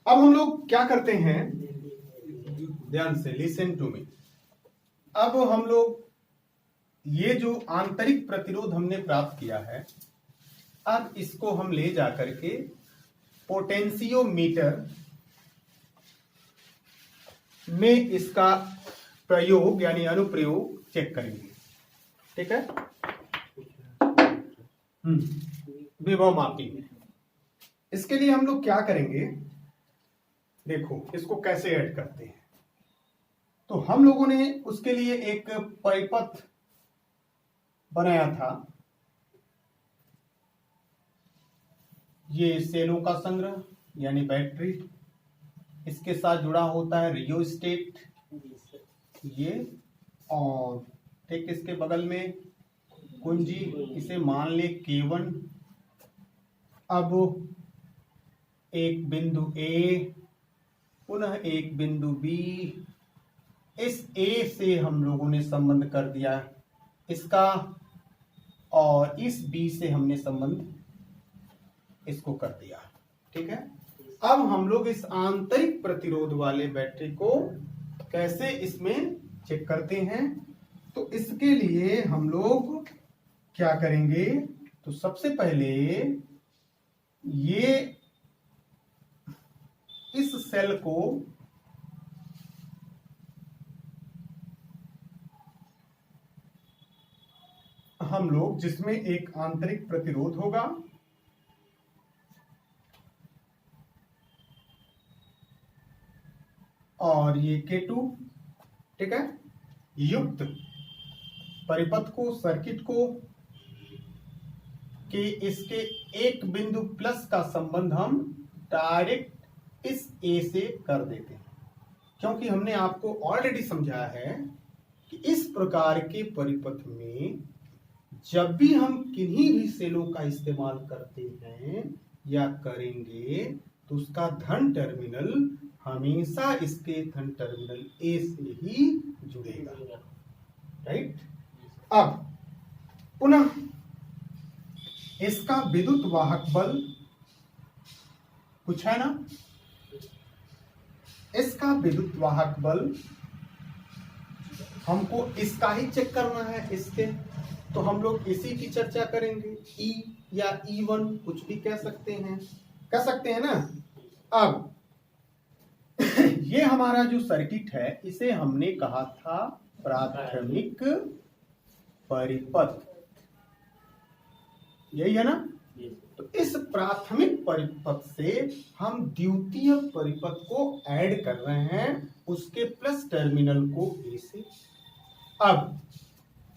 अब हम लोग क्या करते हैं, ध्यान से लिसन टू मी। अब हम लोग ये जो आंतरिक प्रतिरोध हमने प्राप्त किया है, अब इसको हम ले जाकर के पोटेंशियोमीटर में इसका प्रयोग यानी अनुप्रयोग चेक करेंगे। ठीक है, विभव मापी में। इसके लिए हम लोग क्या करेंगे, देखो इसको कैसे ऐड करते हैं। तो हम लोगों ने उसके लिए एक परिपथ बनाया था, ये सेलों का संग्रह यानी बैटरी, इसके साथ जुड़ा होता है रियोस्टेट ये, और ठीक इसके बगल में कुंजी, इसे मान ले K1। अब एक बिंदु A, पुनः एक बिंदु B, इस A से हम लोगों ने संबंध कर दिया इसका, और इस B से हमने संबंध इसको कर दिया। ठीक है, अब हम लोग इस आंतरिक प्रतिरोध वाले बैटरी को कैसे इसमें चेक करते हैं। तो इसके लिए हम लोग क्या करेंगे, तो सबसे पहले ये इस सेल को हम लोग, जिसमें एक आंतरिक प्रतिरोध होगा और ये K2, ठीक है, युक्त परिपथ को, सर्किट को कि इसके एक बिंदु प्लस का संबंध हम डायरेक्ट इस A से कर देते हैं, क्योंकि हमने आपको ऑलरेडी समझाया है कि इस प्रकार के परिपथ में जब भी हम किन्हीं भी सेलों का इस्तेमाल करते हैं या करेंगे तो उसका धन टर्मिनल हमेशा इसके धन टर्मिनल A से ही जुड़ेगा। राइट, अब पुनः इसका विद्युत वाहक बल कुछ है ना, इसका विद्युत वाहक बल हमको इसका ही चेक करना है इसके, तो हम लोग इसी की चर्चा करेंगे। E या E1 कुछ भी कह सकते हैं ना। अब ये हमारा जो सर्किट है इसे हमने कहा था प्राथमिक परिपथ, यही है ना। तो इस प्राथमिक परिपथ से हम द्वितीय परिपथ को ऐड कर रहे हैं, उसके प्लस टर्मिनल को A से। अब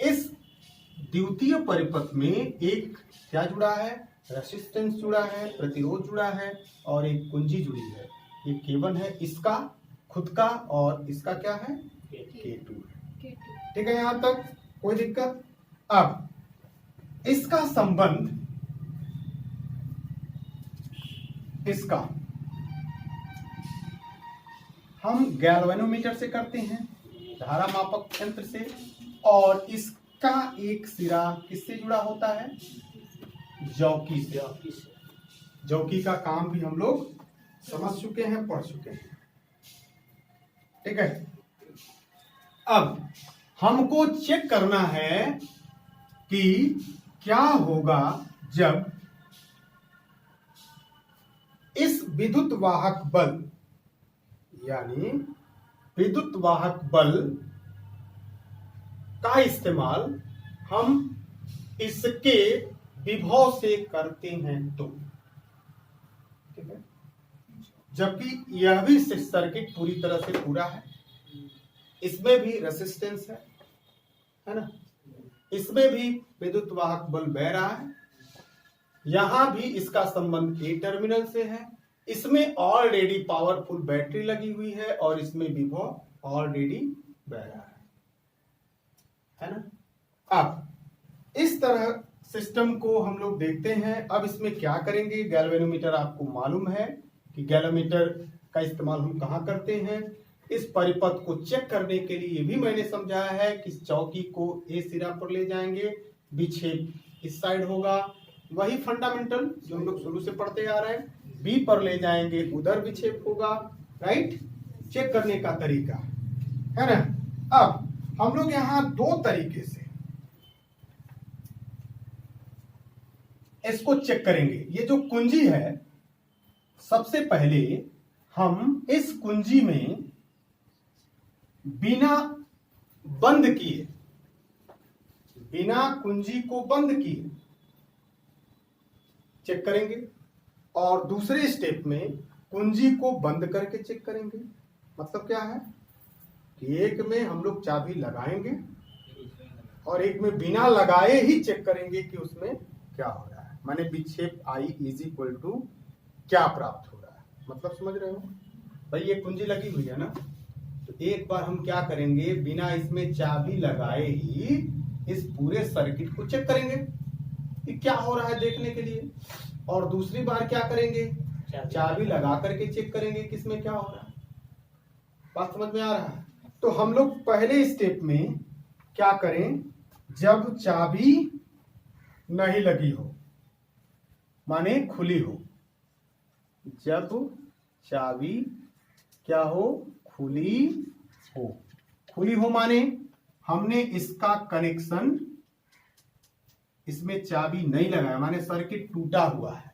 इस द्वितीय परिपथ में एक क्या जुड़ा है, रेसिस्टेंस जुड़ा है, प्रतिरोध जुड़ा है, और एक कुंजी जुड़ी है। ये K1 है, इसका खुद का, और इसका क्या है, K2 है। ठीक है, यहां तक कोई दिक्कत। अब इसका संबंध, इसका हम गैल्वेनोमीटर से करते हैं, धारा मापक यंत्र से, और इसका एक सिरा किससे जुड़ा होता है, जौकी से। जौकी का काम भी हम लोग समझ चुके हैं, पढ़ चुके हैं। ठीक है, अब हमको चेक करना है कि क्या होगा जब इस विद्युत वाहक बल यानी विद्युत वाहक बल का इस्तेमाल हम इसके विभव से करते हैं तो। ठीक है, जबकि यह भी सर्किट पूरी तरह से पूरा है, इसमें भी रेसिस्टेंस है ना, इसमें भी विद्युत वाहक बल बह रहा है, यहां भी इसका संबंध A टर्मिनल से है, इसमें ऑलरेडी पावरफुल बैटरी लगी हुई है, और इसमें विभव ऑलरेडी बह रहा है ना। अब इस तरह सिस्टम को हम लोग देखते हैं। अब इसमें क्या करेंगे, गैल्वेनोमीटर आपको मालूम है कि गैल्वेनोमीटर का इस्तेमाल हम कहाँ करते हैं। इस परिपथ को चेक करने के लिए भी मैंने समझाया है कि चौकी को A सिरा पर ले जाएंगे, विक्षेप इस साइड होगा, वही फंडामेंटल जो हम लोग शुरू से पढ़ते आ रहे हैं। बी पर ले जाएंगे, उधर विक्षेप होगा, राइट। चेक करने का तरीका है ना। अब हम लोग यहां दो तरीके से इसको चेक करेंगे। ये जो कुंजी है, सबसे पहले हम इस कुंजी में बिना बंद किए, बिना कुंजी को बंद किए चेक करेंगे, और दूसरे स्टेप में कुंजी को बंद करके चेक करेंगे। मतलब क्या है कि एक में हम लोग चाबी लगाएंगे और एक में बिना लगाए ही चेक करेंगे कि उसमें क्या हो रहा है, माने विक्षेप I इज इक्वल टू क्या प्राप्त हो रहा है। मतलब समझ रहे हो भाई, ये कुंजी लगी हुई है ना, तो एक बार हम क्या करेंगे, बिना इसमें चाबी लगाए ही इस पूरे सर्किट को चेक करेंगे कि क्या हो रहा है देखने के लिए, और दूसरी बार क्या करेंगे, चाबी लगा करके चेक करेंगे कि इसमें क्या हो रहा है। बात समझ में आ रहा है। तो हम लोग पहले स्टेप में क्या करें, जब चाबी नहीं लगी हो, माने खुली हो, जब चाबी क्या हो, खुली हो। खुली हो माने हमने इसका कनेक्शन, इसमें चाबी नहीं लगाया, माने सर्किट टूटा हुआ है,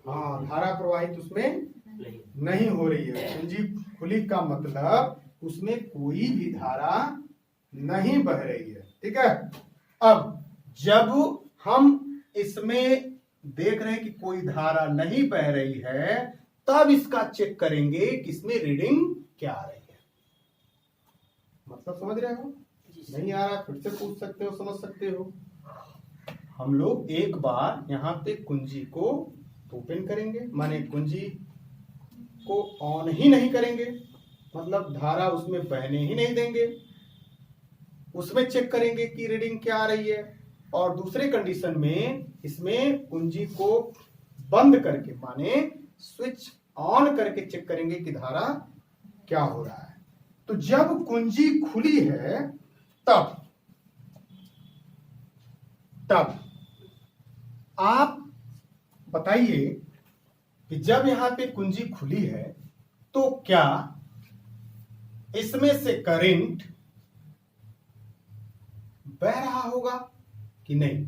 हाँ, धारा प्रवाहित उसमें नहीं हो रही है। कुंजी खुली का मतलब उसमें कोई भी धारा नहीं बह रही है, ठीक है। अब जब हम इसमें देख रहे हैं कि कोई धारा नहीं बह रही है, तब इसका चेक करेंगे कि इसमें रीडिंग क्या आ रही है। मतलब समझ रहे हो, नहीं आ रहा फिर से पूछ सकते हो, समझ सकते हो। हम लोग एक बार यहाँ पे कुंजी को ओपन करेंगे, माने कुंजी को ऑन ही नहीं करेंगे, मतलब धारा उसमें बहने ही नहीं देंगे, उसमें चेक करेंगे कि रीडिंग क्या आ रही है। और दूसरे कंडीशन में इसमें कुंजी को बंद करके, माने स्विच ऑन करके चेक करेंगे कि धारा क्या हो रहा है। तो जब कुंजी खुली है तब आप बताइए कि जब यहां पे कुंजी खुली है तो क्या इसमें से करंट बह रहा होगा कि नहीं?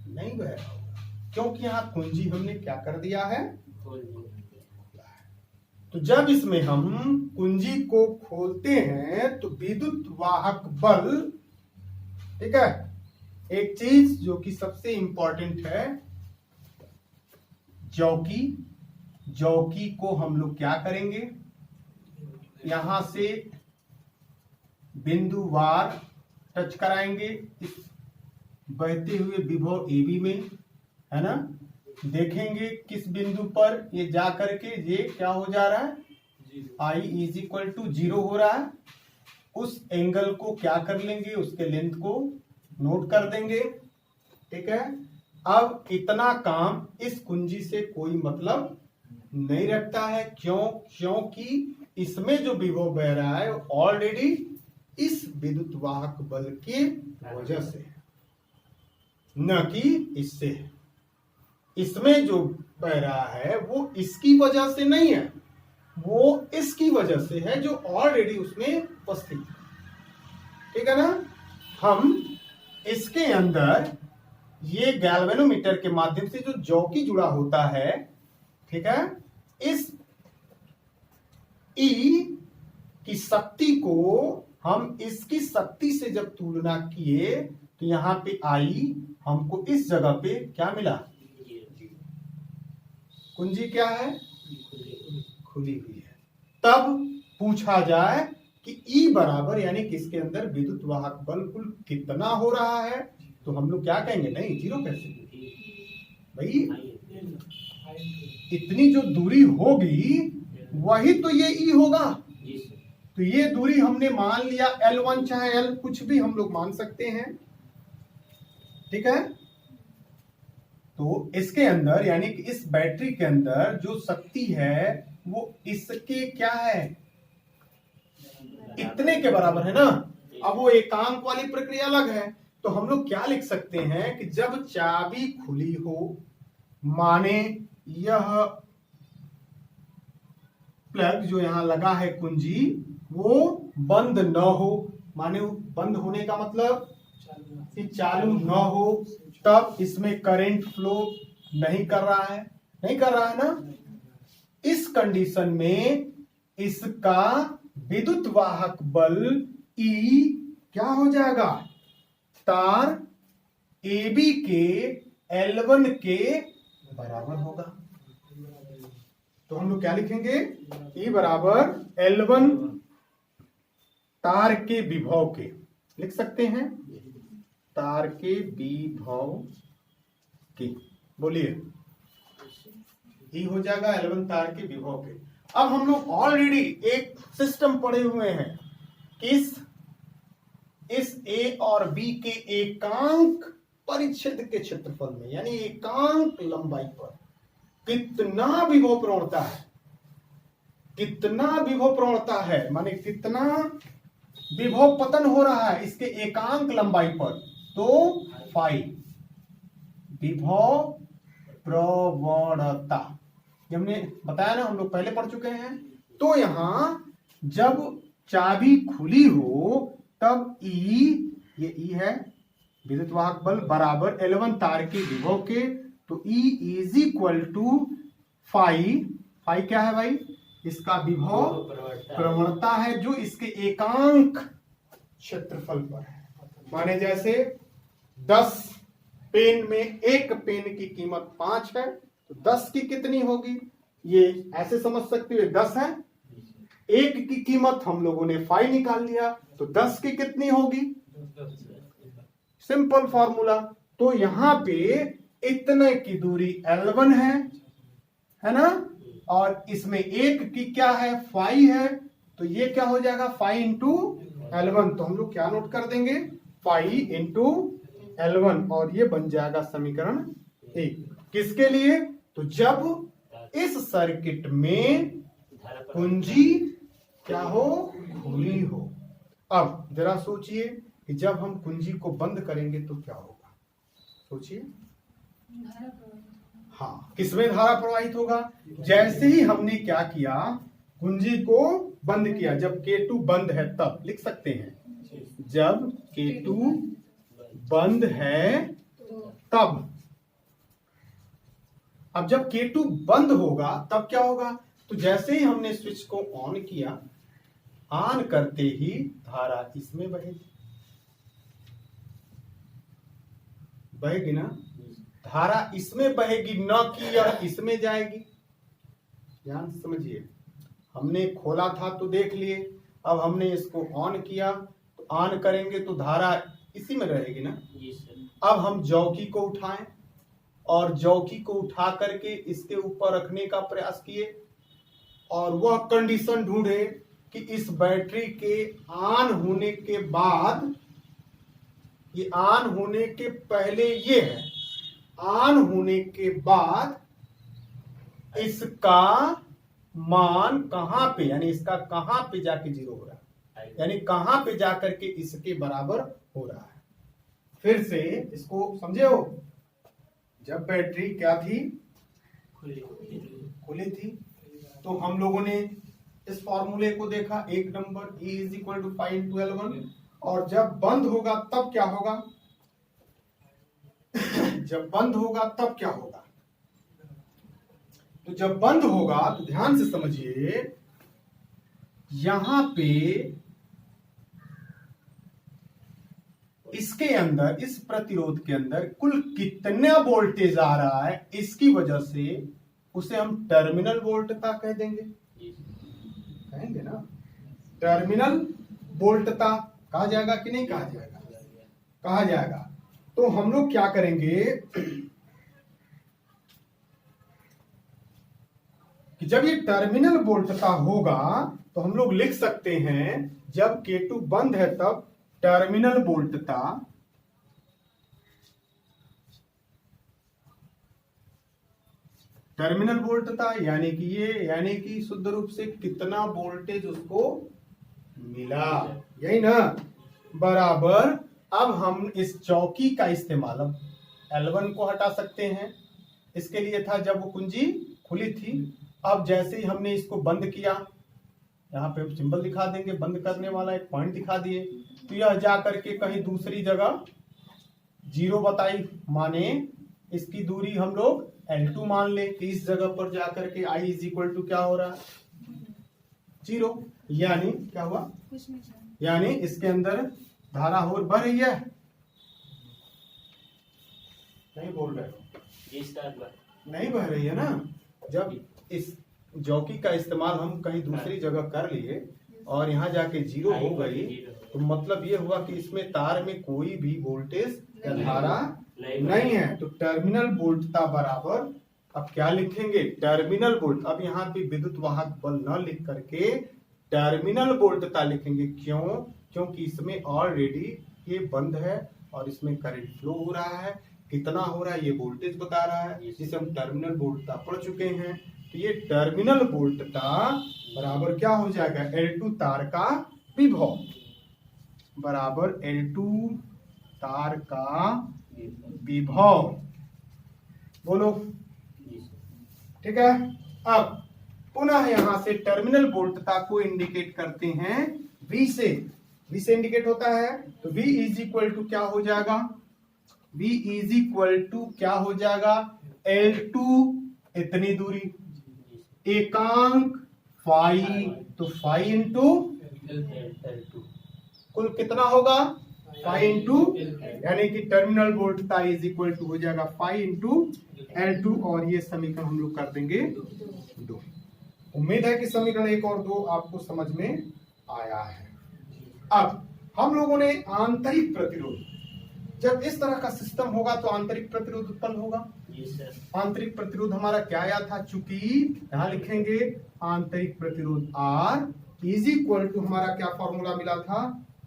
नहीं बह रहा होगा, क्योंकि यहां कुंजी हमने क्या कर दिया है, तो जब इसमें हम कुंजी को खोलते हैं तो विद्युत वाहक बल, ठीक है, एक चीज जो कि सबसे इंपॉर्टेंट है, जौकी को हम लोग क्या करेंगे, यहां से बिंदुवार टच कराएंगे इस बहते हुए विभव AB में, है ना। देखेंगे किस बिंदु पर ये जा करके ये क्या हो जा रहा है, I इज इक्वल टू 0 हो रहा है। उस एंगल को क्या कर लेंगे, उसके लेंथ को नोट कर देंगे, ठीक है। अब इतना काम इस कुंजी से कोई मतलब नहीं रखता है, क्योंकि इसमें जो विभव बह रहा है ऑलरेडी इस विद्युत वाहक बल की वजह से है, न कि इससे है। इसमें जो बह रहा है वो इसकी वजह से नहीं है, वो इसकी वजह से है जो ऑलरेडी उसमें उपस्थित है, ठीक है ना। हम इसके अंदर ये गैल्वेनोमीटर के माध्यम से जो जौकी जुड़ा होता है, ठीक है, इस E की शक्ति को हम इसकी शक्ति से जब तुलना किए तो यहां पे I हमको इस जगह पे क्या मिला, कुंजी क्या है, खुली हुई है। तब पूछा जाए कि E बराबर यानी किसके अंदर विद्युत वाहक बल कुल कितना हो रहा है, तो हम लोग क्या कहेंगे, नहीं 0 कैसे भाई, इतनी जो दूरी होगी वही तो ये E होगा। तो ये दूरी हमने मान लिया L1, चाहे L कुछ भी हम लोग मान सकते हैं, ठीक है। तो इसके अंदर यानी कि इस बैटरी के अंदर जो शक्ति है वो इसके क्या है, इतने के बराबर है ना। अब वो एकांक वाली प्रक्रिया अलग है, तो हम लोग क्या लिख सकते हैं कि जब चाबी खुली हो, माने यह प्लग जो यहां लगा है कुंजी वो बंद न हो, माने बंद होने का मतलब कि चालू न हो, तब इसमें करंट फ्लो नहीं कर रहा है, नहीं कर रहा है ना। इस कंडीशन में इसका विद्युत वाहक बल E क्या हो जाएगा, तार AB के L1 के बराबर होगा। तो हम लोग क्या लिखेंगे, E बराबर L1 तार के विभव के, लिख सकते हैं तार के विभव के, बोलिए E हो जाएगा L1 तार के विभव के। अब हम लोग ऑलरेडी एक सिस्टम पढ़े हुए हैं कि इस A और B के एकांक परिच्छेद के क्षेत्रफल में, यानी एकांक लंबाई पर कितना विभव प्रवणता है, कितना विभव प्रवणता है, माने कितना विभव पतन हो रहा है इसके एकांक लंबाई पर, तो फाई विभव प्रवणता, हमने बताया ना, हम लोग पहले पढ़ चुके हैं। तो यहां जब चाबी खुली हो तब E, ये E है विद्युत वाहक बल बराबर L1 तार के विभव के, तो E is equal to phi, phi क्या है भाई, इसका विभव प्रवणता है जो इसके एकांक क्षेत्रफल पर है। माने जैसे 10 पेन में एक पेन की कीमत 5 है, तो 10 की कितनी होगी, ये ऐसे समझ सकते हो 10 है, एक की कीमत हम लोगों ने फाई निकाल लिया, तो 10 की कितनी होगी, सिंपल फॉर्मूला। तो यहां पे इतने की दूरी L1 है ना, और इसमें एक की क्या है, फाई है, तो ये क्या हो जाएगा, फाई इंटू L1, तो हम लोग क्या नोट कर देंगे, फाई इंटू L1, और ये बन जाएगा समीकरण 1। किसके लिए, तो जब इस सर्किट में कुंजी क्या हो, खुली हो। अब जरा सोचिए कि जब हम कुंजी को बंद करेंगे तो क्या होगा, सोचिए। हाँ, किसमें धारा प्रवाहित होगा, जैसे ही हमने क्या किया, कुंजी को बंद किया, जब K2 बंद है तब, लिख सकते हैं जब K2 बंद है तब। अब जब K2 बंद होगा तब क्या होगा, तो जैसे ही हमने स्विच को ऑन किया, ऑन करते ही धारा इसमें बहेगी, बहेगी ना, धारा इसमें बहेगी, न कि यह इसमें जाएगी। ध्यान से समझिए, हमने खोला था तो देख लिए, अब हमने इसको ऑन किया, तो ऑन करेंगे तो धारा इसी में रहेगी ना। अब हम चौकी को उठाएं और चौकी को उठा करके इसके ऊपर रखने का प्रयास किए, और वह कंडीशन ढूंढे कि इस बैटरी के ऑन होने के बाद, ये ऑन होने के पहले ये है, ऑन होने के बाद इसका मान कहां पे, यानी इसका कहां पे जाके जीरो हो रहा है, यानी कहां पे जाकर के इसके बराबर हो रहा है। फिर से इसको समझे हो, जब बैटरी क्या थी, खुली थी, तो हम लोगों ने इस फॉर्मूले को देखा, 1 number E is equal to 5 into L1, और जब बंद होगा तब क्या होगा जब बंद होगा तब क्या होगा, तो जब बंद होगा तो ध्यान से समझिए, यहां पे इसके अंदर, इस प्रतिरोध के अंदर कुल कितना वोल्टेज आ रहा है, इसकी वजह से उसे हम टर्मिनल वोल्टता कह देंगे, कहेंगे ना, टर्मिनल वोल्टता कहा जाएगा कि नहीं कहा जाएगा, कहा जाएगा। तो हम लोग क्या करेंगे कि जब ये टर्मिनल वोल्टता होगा तो हम लोग लिख सकते हैं, जब K2 बंद है तब टर्मिनल वोल्टता टर्मिनल वोल्टता यानी कि ये, यानी कि शुद्ध रूप से कितना वोल्टेज उसको मिला, यही ना, बराबर। अब हम इस चौकी का इस्तेमाल, अब L1 को हटा सकते हैं, इसके लिए था जब वो कुंजी खुली थी। अब जैसे ही हमने इसको बंद किया, यहाँ पे सिंबल दिखा देंगे बंद करने वाला, एक पॉइंट दिखा दिए, तो यह जा करके कहीं दूसरी जगह 0 बताई, माने इसकी दूरी हम लोग L2 मान ले कि इस जगह पर जाकर के I इज इक्वल टू क्या हो रहा है 0, यानी क्या हुआ, यानी इसके अंदर धारा और बढ़ रही है, नहीं बोल रहे हो, नहीं बह रही है ना। जब इस जॉकी का इस्तेमाल हम कहीं दूसरी जगह कर लिए और यहाँ जाके 0 हो गई, तो मतलब ये हुआ कि इसमें तार में कोई भी वोल्टेज या धारा नहीं है। तो टर्मिनल वोल्टता बराबर, अब क्या लिखेंगे, टर्मिनल वोल्ट। अब यहाँ पे विद्युत वाहक बल न लिख करके टर्मिनल वोल्टता लिखेंगे। क्यों? क्योंकि इसमें ऑलरेडी ये बंद है और इसमें करंट फ्लो हो रहा है, कितना हो रहा है ये वोल्टेज बता रहा है, जिसे हम टर्मिनल वोल्टता पढ़ चुके हैं। तो ये टर्मिनल वोल्टता बराबर क्या हो जाएगा, L2 तार का विभव बराबर L2 तार का विभव। बोलो, ठीक है। अब पुनः यहां से टर्मिनल वोल्टता को इंडिकेट करते हैं V से, V से इंडिकेट होता है, तो V इज इक्वल टू क्या हो जाएगा, V इज इक्वल टू क्या हो जाएगा, L2 इतनी दूरी, एकांक फाई, तो फाई इंटू कुल कितना होगा, फाई इंटू, यानी कि टर्मिनल वोल्टता इज इक्वल टू हो जाएगा फाई इंटू L2, और ये समीकरण हम लोग कर देंगे 2। उम्मीद है कि समीकरण 1 और 2 आपको समझ में आया है। अब हम लोगों ने आंतरिक प्रतिरोध, जब इस तरह का सिस्टम होगा तो आंतरिक प्रतिरोध उत्पन्न होगा। आंतरिक प्रतिरोध हमारा क्या आया था, चूंकि यहां लिखेंगे आंतरिक प्रतिरोध R इज इक्वल टू, हमारा क्या फॉर्मूला मिला था,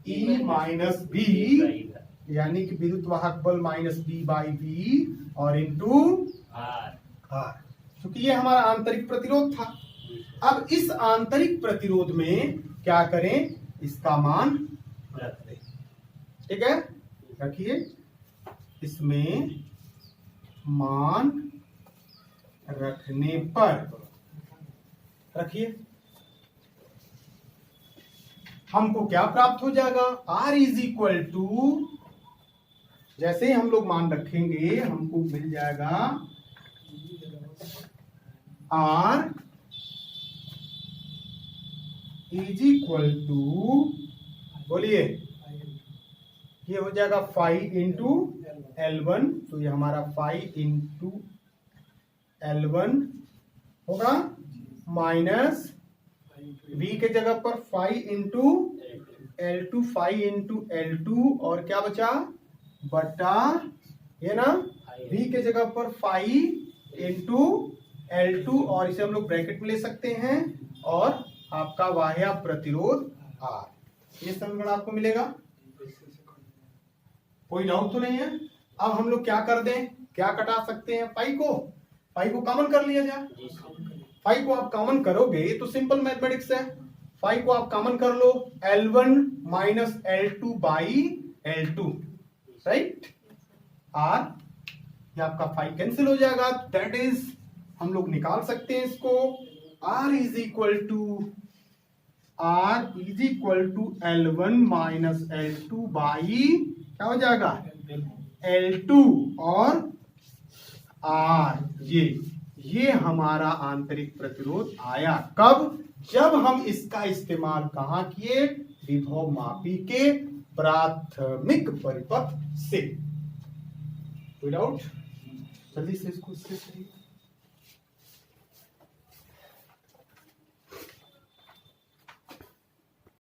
E माइनस बी, यानी कि विद्युत वाहक बल माइनस बी बाई बी और इंटू R, क्योंकि ये हमारा आंतरिक प्रतिरोध था। अब इस आंतरिक प्रतिरोध में क्या करें, इसका मान रख दें, ठीक है, रखिए, इसमें मान रखने पर रखिए हमको क्या प्राप्त हो जाएगा, R इज इक्वल टू, जैसे ही हम लोग मान रखेंगे हमको मिल जाएगा R इज इक्वल टू, बोलिए, ये हो जाएगा 5 इंटू L1, तो ये हमारा 5 इंटू L1 होगा, माइनस V के जगह पर 5 इंटू L2, 5 इंटू L2, और क्या बचा, बटा ये ना, V के जगह पर 5 इंटू L2, और इसे हम लोग ब्रैकेट में ले सकते हैं, और आपका बाह्य प्रतिरोध R, ये समीकरण आपको मिलेगा। कोई डाउट तो नहीं है। अब हम लोग क्या कर दें, क्या कटा सकते हैं, पाई को कॉमन कर लिया जाए। पाई को आप कॉमन करोगे तो सिंपल मैथमेटिक्स है, पाई को आप कॉमन कर लो, L1 minus L2 by L2, right, R, ये आपका फाई कैंसिल हो जाएगा, दैट इज हम लोग निकाल सकते हैं इसको, R is equal to L1 minus L2 by क्या हो जाएगा L2 और R, ये हमारा आंतरिक प्रतिरोध आया। कब, जब हम इसका इस्तेमाल कहां किए, विभव मापी के प्राथमिक परिपथ से। कोई डाउट, जल्दी से इसको